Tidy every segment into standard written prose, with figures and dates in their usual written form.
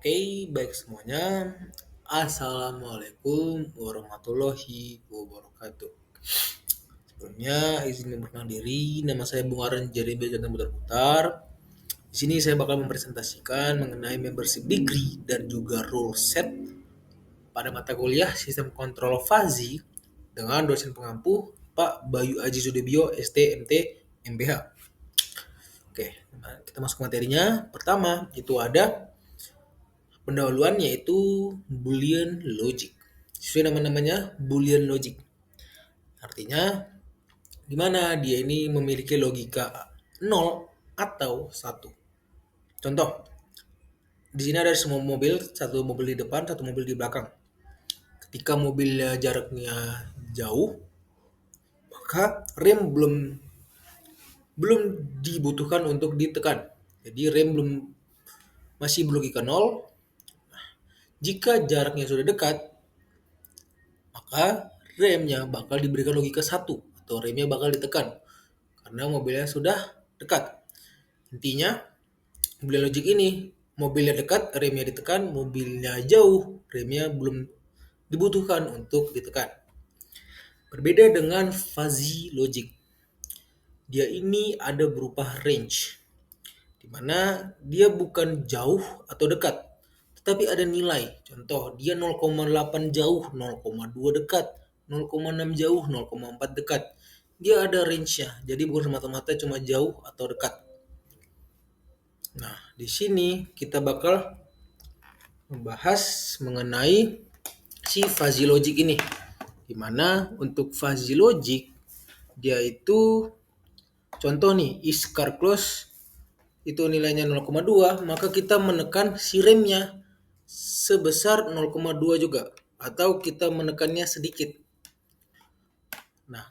Oke, baik semuanya. Assalamualaikum warahmatullahi wabarakatuh. Sebelumnya izin memperkenalkan diri, nama saya Bung Aren Jeremy Jantan Putar. Di sini saya bakal mempresentasikan mengenai membership degree dan juga rule set pada mata kuliah Sistem Kontrol Fazi dengan dosen pengampu Pak Bayu Aji Sudibyo STMT MBH. Oke, kita masuk ke materinya. Pertama, itu ada pendahuluan yaitu Boolean logic. Sesuai nama-namanya Boolean logic. Artinya di mana dia ini memiliki logika 0 atau 1. Contoh, di sini ada semua mobil, satu mobil di depan, satu mobil di belakang. Ketika mobilnya jaraknya jauh, maka rem belum dibutuhkan untuk ditekan. Jadi rem masih berlogika 0. Jika jaraknya sudah dekat, maka remnya bakal diberikan logika 1 atau remnya bakal ditekan karena mobilnya sudah dekat. Intinya, mobil logik ini, mobilnya dekat, remnya ditekan, mobilnya jauh, remnya belum dibutuhkan untuk ditekan. Berbeda dengan fuzzy logic. Dia ini ada berupa range, di mana dia bukan jauh atau dekat, tetapi ada nilai. Contoh, dia 0,8 jauh, 0,2 dekat, 0,6 jauh, 0,4 dekat. Dia ada range-nya, jadi bukan semata-mata cuma jauh atau dekat. Nah, di sini kita bakal membahas mengenai si fuzzy logic ini. Dimana untuk fuzzy logic, dia itu contoh nih, is car close itu nilainya 0,2, maka kita menekan si remnya sebesar 0,2 juga, atau kita menekannya sedikit. Nah,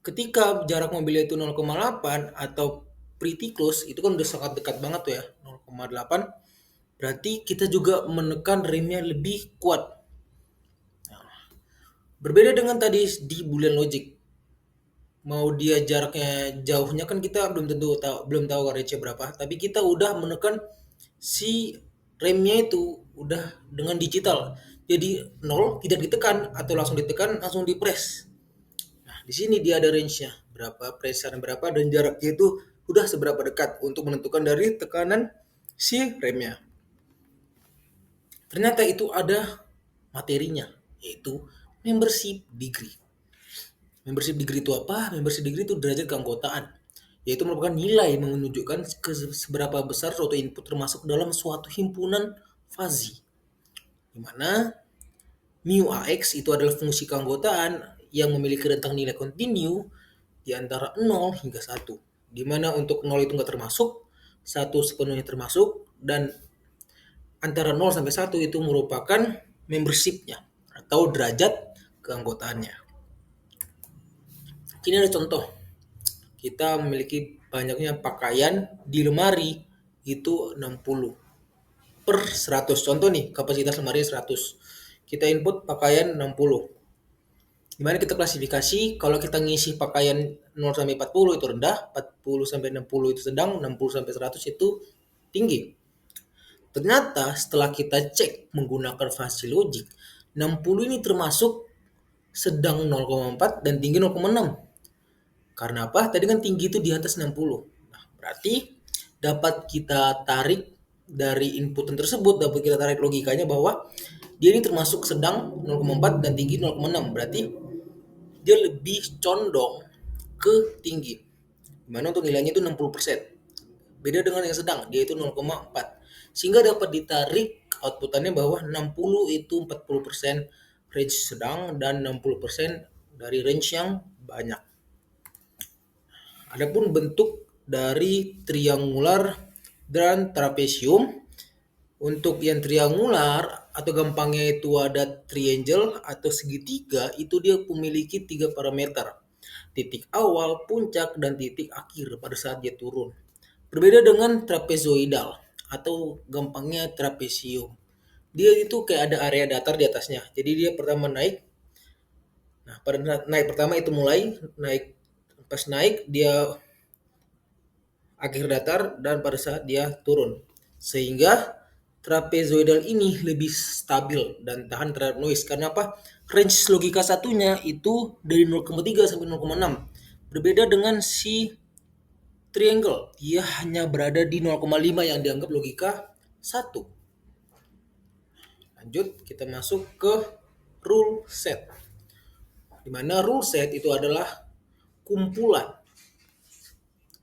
ketika jarak mobilnya itu 0,8 atau pretty close, itu kan udah sangat dekat banget tuh ya, 0,8, berarti kita juga menekan remnya lebih kuat. Nah, berbeda dengan tadi di Boolean logic, mau dia jaraknya jauhnya kan kita belum tahu range berapa, tapi kita udah menekan si remnya itu udah dengan digital. Jadi 0 tidak ditekan atau langsung ditekan, langsung dipres. Nah, di sini dia ada range-nya, berapa presan berapa dan jaraknya itu udah seberapa dekat untuk menentukan dari tekanan si remnya. Ternyata itu ada materinya, yaitu membership degree. Membership degree itu apa? Membership degree itu derajat keanggotaan, yaitu merupakan nilai menunjukkan seberapa besar suatu input termasuk dalam suatu himpunan fuzzy, di mana mu AX itu adalah fungsi keanggotaan yang memiliki rentang nilai kontinu di antara 0 hingga 1, di mana untuk 0 itu nggak termasuk, 1 sepenuhnya termasuk, dan antara 0 sampai 1 itu merupakan membershipnya atau derajat keanggotaannya. Ini ada contoh. Kita memiliki banyaknya pakaian di lemari itu 60 per 100. Contoh nih, kapasitas lemari 100. Kita input pakaian 60. Gimana kita klasifikasi? Kalau kita ngisi pakaian 0 sampai 40 itu rendah, 40 sampai 60 itu sedang, 60 sampai 100 itu tinggi. Ternyata setelah kita cek menggunakan fuzzy logic, 60 ini termasuk sedang 0,4 dan tinggi 0,6. Karena apa? Tadi kan tinggi itu di atas 60. Nah, berarti dapat kita tarik dari inputan tersebut, dapat kita tarik logikanya bahwa dia ini termasuk sedang 0,4 dan tinggi 0,6. Berarti dia lebih condong ke tinggi. Dimana untuk nilainya itu 60%. Beda dengan yang sedang, dia itu 0,4. Sehingga dapat ditarik outputannya bahwa 60 itu 40% range sedang dan 60% dari range yang banyak. Adapun bentuk dari triangular dan trapesium, untuk yang triangular atau gampangnya itu ada triangle atau segitiga, itu dia memiliki 3 parameter. Titik awal, puncak, dan titik akhir pada saat dia turun. Berbeda dengan trapezoidal atau gampangnya trapesium. Dia itu kayak ada area datar di atasnya. Jadi dia pertama naik. Nah, pada naik pertama itu mulai naik, pas naik dia akhir datar dan pada saat dia turun. Sehingga trapezoidal ini lebih stabil dan tahan terhadap noise. Karena apa? Range logika satunya itu dari 0,3 sampai 0,6. Berbeda dengan si triangle, dia hanya berada di 0,5 yang dianggap logika satu. Lanjut, kita masuk ke rule set. Di mana rule set itu adalah kumpulan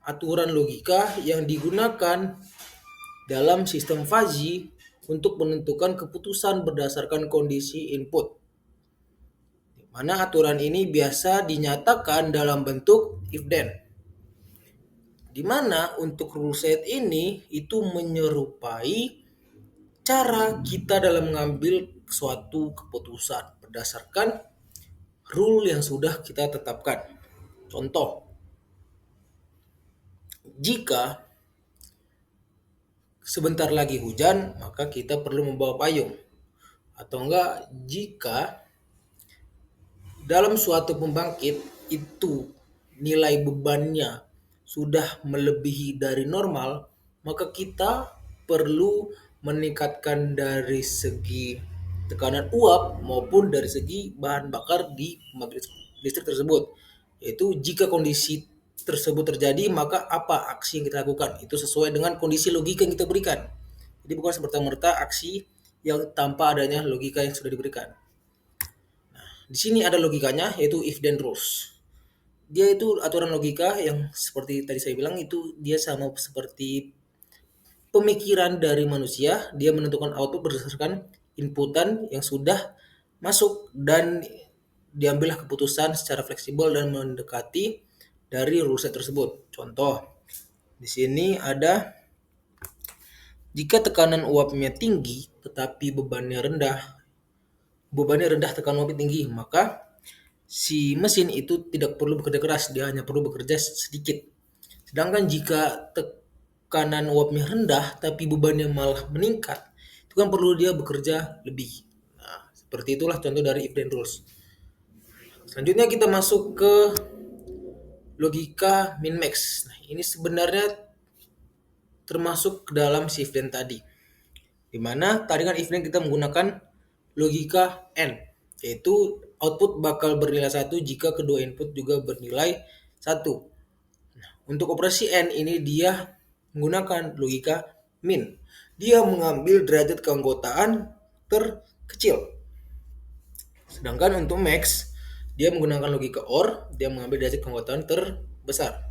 aturan logika yang digunakan dalam sistem fuzzy untuk menentukan keputusan berdasarkan kondisi input. Di mana aturan ini biasa dinyatakan dalam bentuk if then. Di mana untuk rule set ini itu menyerupai cara kita dalam mengambil suatu keputusan berdasarkan rule yang sudah kita tetapkan. Contoh, jika sebentar lagi hujan, maka kita perlu membawa payung. Atau enggak, jika dalam suatu pembangkit itu nilai bebannya sudah melebihi dari normal, maka kita perlu meningkatkan dari segi tekanan uap maupun dari segi bahan bakar di pembangkit listrik tersebut. Yaitu jika kondisi tersebut terjadi, maka apa aksi yang kita lakukan? Itu sesuai dengan kondisi logika yang kita berikan. Jadi bukan semerta-merta aksi yang tanpa adanya logika yang sudah diberikan. Di sini ada logikanya, yaitu if then rules. Dia itu aturan logika yang seperti tadi saya bilang, itu dia sama seperti pemikiran dari manusia. Dia menentukan output berdasarkan inputan yang sudah masuk dan diambillah keputusan secara fleksibel dan mendekati dari rule set tersebut. Contoh, di sini ada jika tekanan uapnya tinggi tetapi bebannya rendah tekanan uapnya tinggi, maka si mesin itu tidak perlu bekerja keras, dia hanya perlu bekerja sedikit. Sedangkan jika tekanan uapnya rendah tapi bebannya malah meningkat, itu kan perlu dia bekerja lebih. Nah, seperti itulah contoh dari if then rules. Selanjutnya kita masuk ke logika min max. Nah, ini sebenarnya termasuk ke dalam si if then tadi. Dimana tadi kan if then kita menggunakan logika n, yaitu output bakal bernilai 1 jika kedua input juga bernilai 1. Untuk operasi n ini dia menggunakan logika min. Dia mengambil derajat keanggotaan terkecil. Sedangkan untuk max, dia menggunakan logika or, dia mengambil derajat keanggotaan terbesar.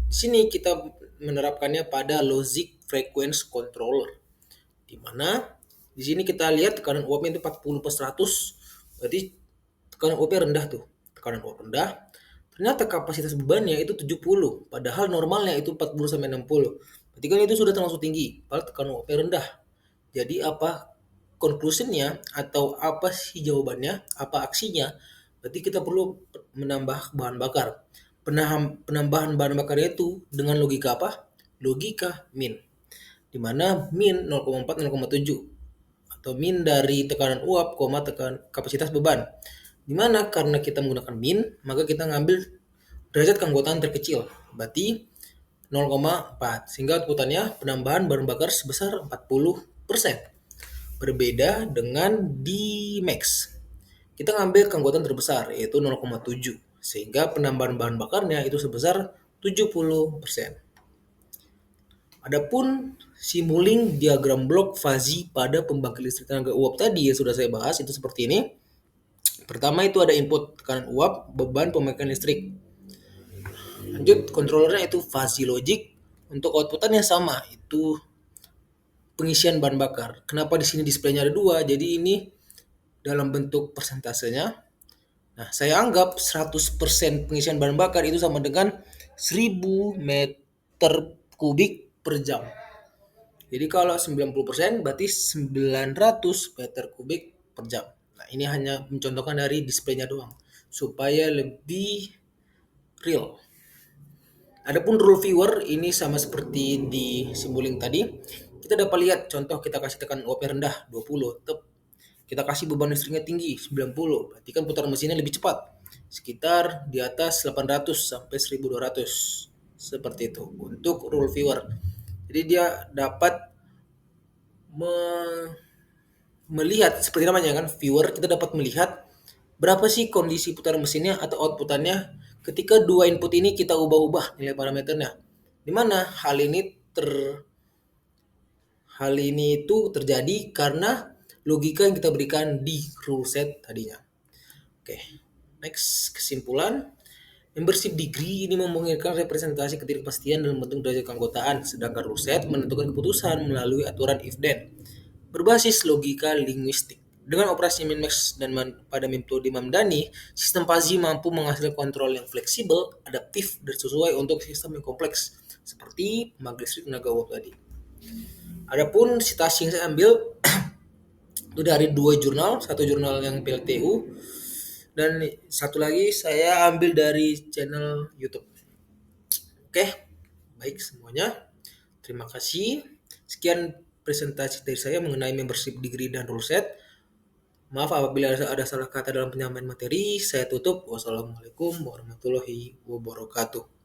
Di sini kita menerapkannya pada logic frequency controller, di mana di sini kita lihat tekanan uapnya itu 40/100, berarti tekanan uapnya rendah tuh. Tekanan uap rendah. Ternyata kapasitas bebannya itu 70, padahal normalnya itu 40-60. Berarti kan itu sudah termasuk tinggi, padahal tekanan uapnya rendah. Jadi apa conclusionnya atau apa sih jawabannya, apa aksinya? Berarti kita perlu menambah bahan bakar. Penambahan bahan bakarnya itu dengan logika apa? Logika min. Di mana min 0,4 0,7 atau min dari tekanan uap, kapasitas beban. Dimana karena kita menggunakan min, maka kita ngambil derajat keanggotaan terkecil, berarti 0,4, sehingga outputannya penambahan bahan bakar sebesar 40%. Berbeda dengan di max, kita ngambil keanggotaan terbesar yaitu 0,7, sehingga penambahan bahan bakarnya itu sebesar 70%. Adapun simulink diagram blok fuzzy pada pembangkit listrik tenaga uap tadi yang sudah saya bahas itu seperti ini. Pertama itu ada input tekanan uap, beban pemakaian listrik. Lanjut, kontrolernya itu fuzzy logic. Untuk outputannya sama, itu pengisian bahan bakar. Kenapa di sini displaynya ada 2? Jadi ini dalam bentuk persentasenya. Nah, saya anggap 100% pengisian bahan bakar itu sama dengan 1000 meter kubik per jam. Jadi kalau 90% berarti 900 meter kubik per jam. Nah, ini hanya mencontohkan dari displaynya doang supaya lebih real. Adapun rule viewer ini sama seperti di simulink tadi. Kita dapat lihat contoh, kita kasih tekanan uap rendah 20, kita kasih beban listriknya tinggi 90, berarti kan putaran mesinnya lebih cepat, sekitar di atas 800 sampai 1200. Seperti itu untuk rule viewer. Jadi dia dapat me- melihat seperti namanya kan viewer, kita dapat melihat berapa sih kondisi putaran mesinnya atau outputannya ketika dua input ini kita ubah-ubah nilai parameternya. Di mana hal ini itu terjadi karena logika yang kita berikan di rule set tadinya. Oke, next kesimpulan. Membership degree ini memungkinkan representasi ketidakpastian dalam bentuk derajat keanggotaan, sedangkan rule set menentukan keputusan melalui aturan if then berbasis logika linguistik. Dengan operasi min-max dan pada metode Mamdani, sistem Fuzzy mampu menghasilkan kontrol yang fleksibel, adaptif, dan sesuai untuk sistem yang kompleks, seperti pembangkit listrik tenaga uap tadi. Adapun citasi yang saya ambil itu dari dua jurnal, satu jurnal yang PLTU, dan satu lagi saya ambil dari channel YouTube. Oke, baik semuanya. Terima kasih. Sekian presentasi dari saya mengenai membership degree dan rule set. Maaf apabila ada salah kata dalam penyampaian materi. Saya tutup. Wassalamualaikum warahmatullahi wabarakatuh.